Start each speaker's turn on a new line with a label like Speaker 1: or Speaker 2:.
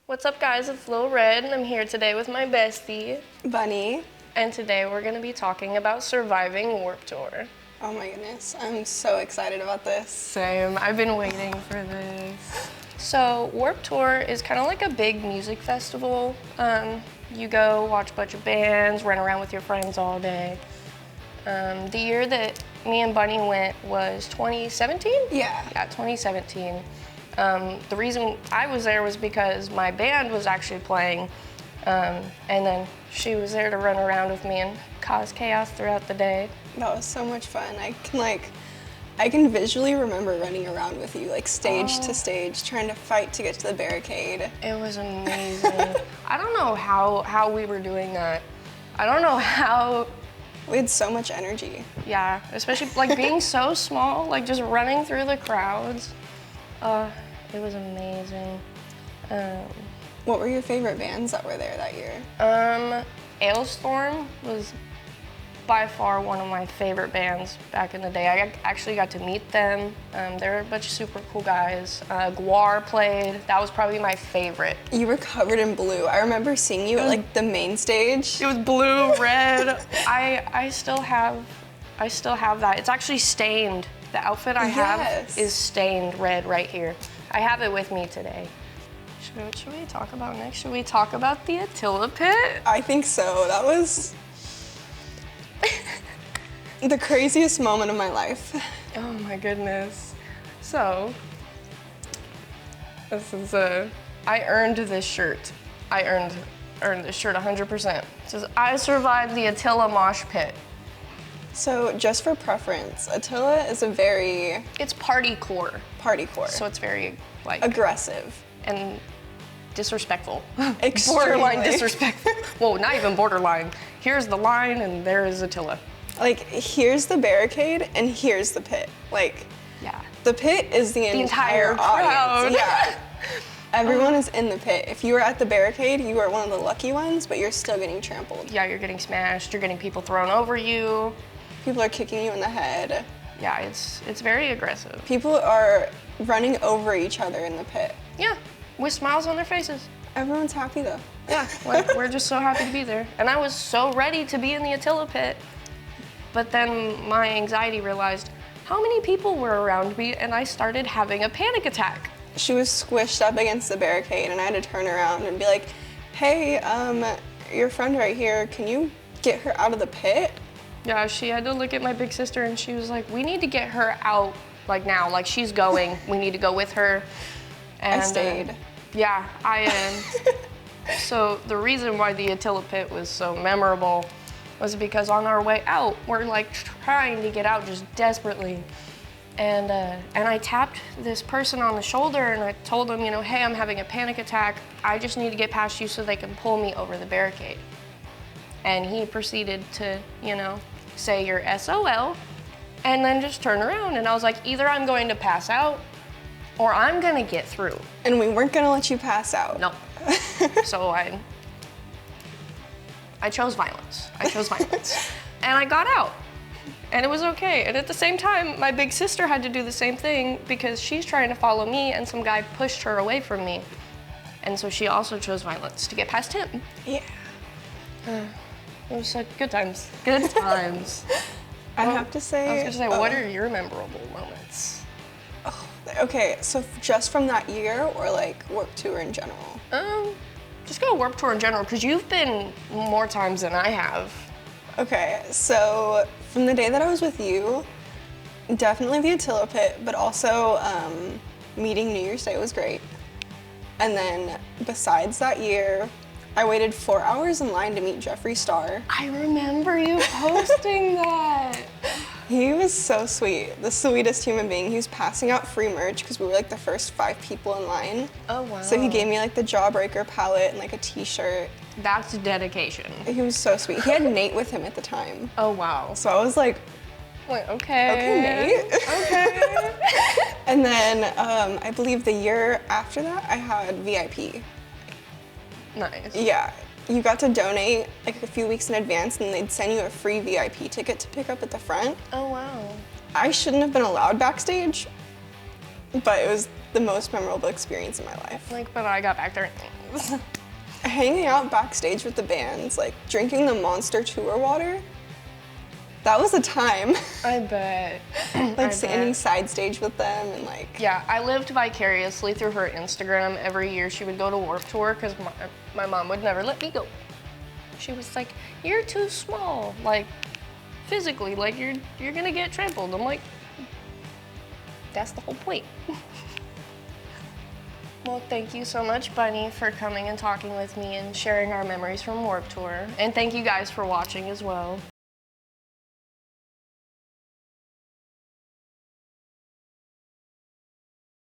Speaker 1: What's up, guys? It's Lil Red, and I'm here today with my bestie,
Speaker 2: Bunny.
Speaker 1: and today we're going to be talking about surviving Warped Tour.
Speaker 2: Oh my goodness, I'm so excited about this.
Speaker 1: Same. I've been waiting for this. So, Warped Tour is kind of like a big music festival. You go watch a bunch of bands, run around with your friends all day. The year that me and Bunny went was 2017?
Speaker 2: Yeah.
Speaker 1: Yeah, 2017. The reason I was there was because my band was actually playing, and then she was there to run around with me and cause chaos throughout the day.
Speaker 2: That was so much fun. I can visually remember running around with you, like stage to stage, trying to fight to get to the barricade.
Speaker 1: It was amazing. I don't know how we were doing that. I don't know how.
Speaker 2: We had so much energy.
Speaker 1: Yeah, especially like being so small, like just running through the crowds. It was amazing.
Speaker 2: What were your favorite bands that were there that year?
Speaker 1: Ailstorm was by far one of my favorite bands back in the day. I actually got to meet them. They're a bunch of super cool guys. Guar played. That was probably my favorite.
Speaker 2: You were covered in blue. I remember seeing you at like the main stage.
Speaker 1: It was blue, red. I still have that. It's actually stained. The outfit I have
Speaker 2: Yes.
Speaker 1: is stained red right here. I have it with me today. Should we talk about next? Should we talk about the Attila Pit?
Speaker 2: I think so. That was the craziest moment of my life.
Speaker 1: Oh my goodness. So, this is I earned this shirt. I earned this shirt 100%. It says, I survived the Attila mosh pit.
Speaker 2: So just for preference, Attila is a very
Speaker 1: It's partycore,
Speaker 2: partycore,
Speaker 1: so it's very like
Speaker 2: aggressive.
Speaker 1: and disrespectful.
Speaker 2: Extremely.
Speaker 1: Borderline disrespectful. Well, not even borderline. Here's the line and there is Attila.
Speaker 2: Like, here's the barricade and here's the pit. Like,
Speaker 1: Yeah.
Speaker 2: the pit is the entire
Speaker 1: crowd.
Speaker 2: audience. Yeah. Everyone is in the pit. If you were at the barricade, you are one of the lucky ones, but you're still getting trampled.
Speaker 1: Yeah, you're getting smashed, you're getting people thrown over you.
Speaker 2: People are kicking you in the head.
Speaker 1: Yeah, it's very aggressive.
Speaker 2: People are running over each other in the pit.
Speaker 1: Yeah, with smiles on their faces.
Speaker 2: Everyone's happy though.
Speaker 1: Yeah, like, we're just so happy to be there. And I was so ready to be in the Attila Pit. But then my anxiety realized how many people were around me and I started having a panic attack.
Speaker 2: She was squished up against the barricade and I had to turn around and be like, hey, your friend right here, can you get her out of the pit?
Speaker 1: Yeah, she had to look at my big sister and she was like, we need to get her out like now, like she's going, we need to go with her. And
Speaker 2: I stayed.
Speaker 1: Yeah, I am. So the reason why the Attila Pit was so memorable was because on our way out, we're like trying to get out just desperately. And I tapped this person on the shoulder and I told him, hey, I'm having a panic attack. I just need to get past you so they can pull me over the barricade. And he proceeded to, say your SOL and then just turn around. And I was like, either I'm going to pass out or I'm gonna get through.
Speaker 2: And we weren't gonna let you pass out.
Speaker 1: No. So I chose violence. And I got out. And it was okay. And at the same time, my big sister had to do the same thing because she's trying to follow me and some guy pushed her away from me. And so she also chose violence to get past him.
Speaker 2: Yeah.
Speaker 1: It was like good times. Good times.
Speaker 2: I have to say.
Speaker 1: I was gonna say, what are your memorable moments?
Speaker 2: Okay, so just from that year or like Warped Tour in general?
Speaker 1: Just go Warped Tour in general because you've been more times than I have.
Speaker 2: Okay, so from the day that I was with you, definitely the Attila Pit, but also meeting New Year's Day was great. And then besides that year, I waited 4 hours in line to meet Jeffree Star.
Speaker 1: I remember you posting that.
Speaker 2: He was so sweet, the sweetest human being. He was passing out free merch because we were like the first 5 people in line.
Speaker 1: Oh, wow.
Speaker 2: So he gave me like the Jawbreaker palette and like a t-shirt.
Speaker 1: That's dedication.
Speaker 2: He was so sweet. He had Nate with him at the time.
Speaker 1: Oh, wow.
Speaker 2: So I was like,
Speaker 1: Wait, okay.
Speaker 2: okay, Nate.
Speaker 1: Okay.
Speaker 2: And then I believe the year after that, I had VIP.
Speaker 1: Nice.
Speaker 2: Yeah, you got to donate like a few weeks in advance and they'd send you a free VIP ticket to pick up at the front.
Speaker 1: Oh, wow.
Speaker 2: I shouldn't have been allowed backstage, but it was the most memorable experience in my life.
Speaker 1: But I got back there. is.
Speaker 2: Hanging out backstage with the bands, like drinking the Monster Tour water. That was a time.
Speaker 1: I bet.
Speaker 2: Like standing side stage with them and like.
Speaker 1: Yeah, I lived vicariously through her Instagram. Every year she would go to Warped Tour because my mom would never let me go. She was like, "You're too small, like physically, like you're gonna get trampled." I'm like, that's the whole point. Well, thank you so much, Bunny, for coming and talking with me and sharing our memories from Warped Tour. And thank you guys for watching as well.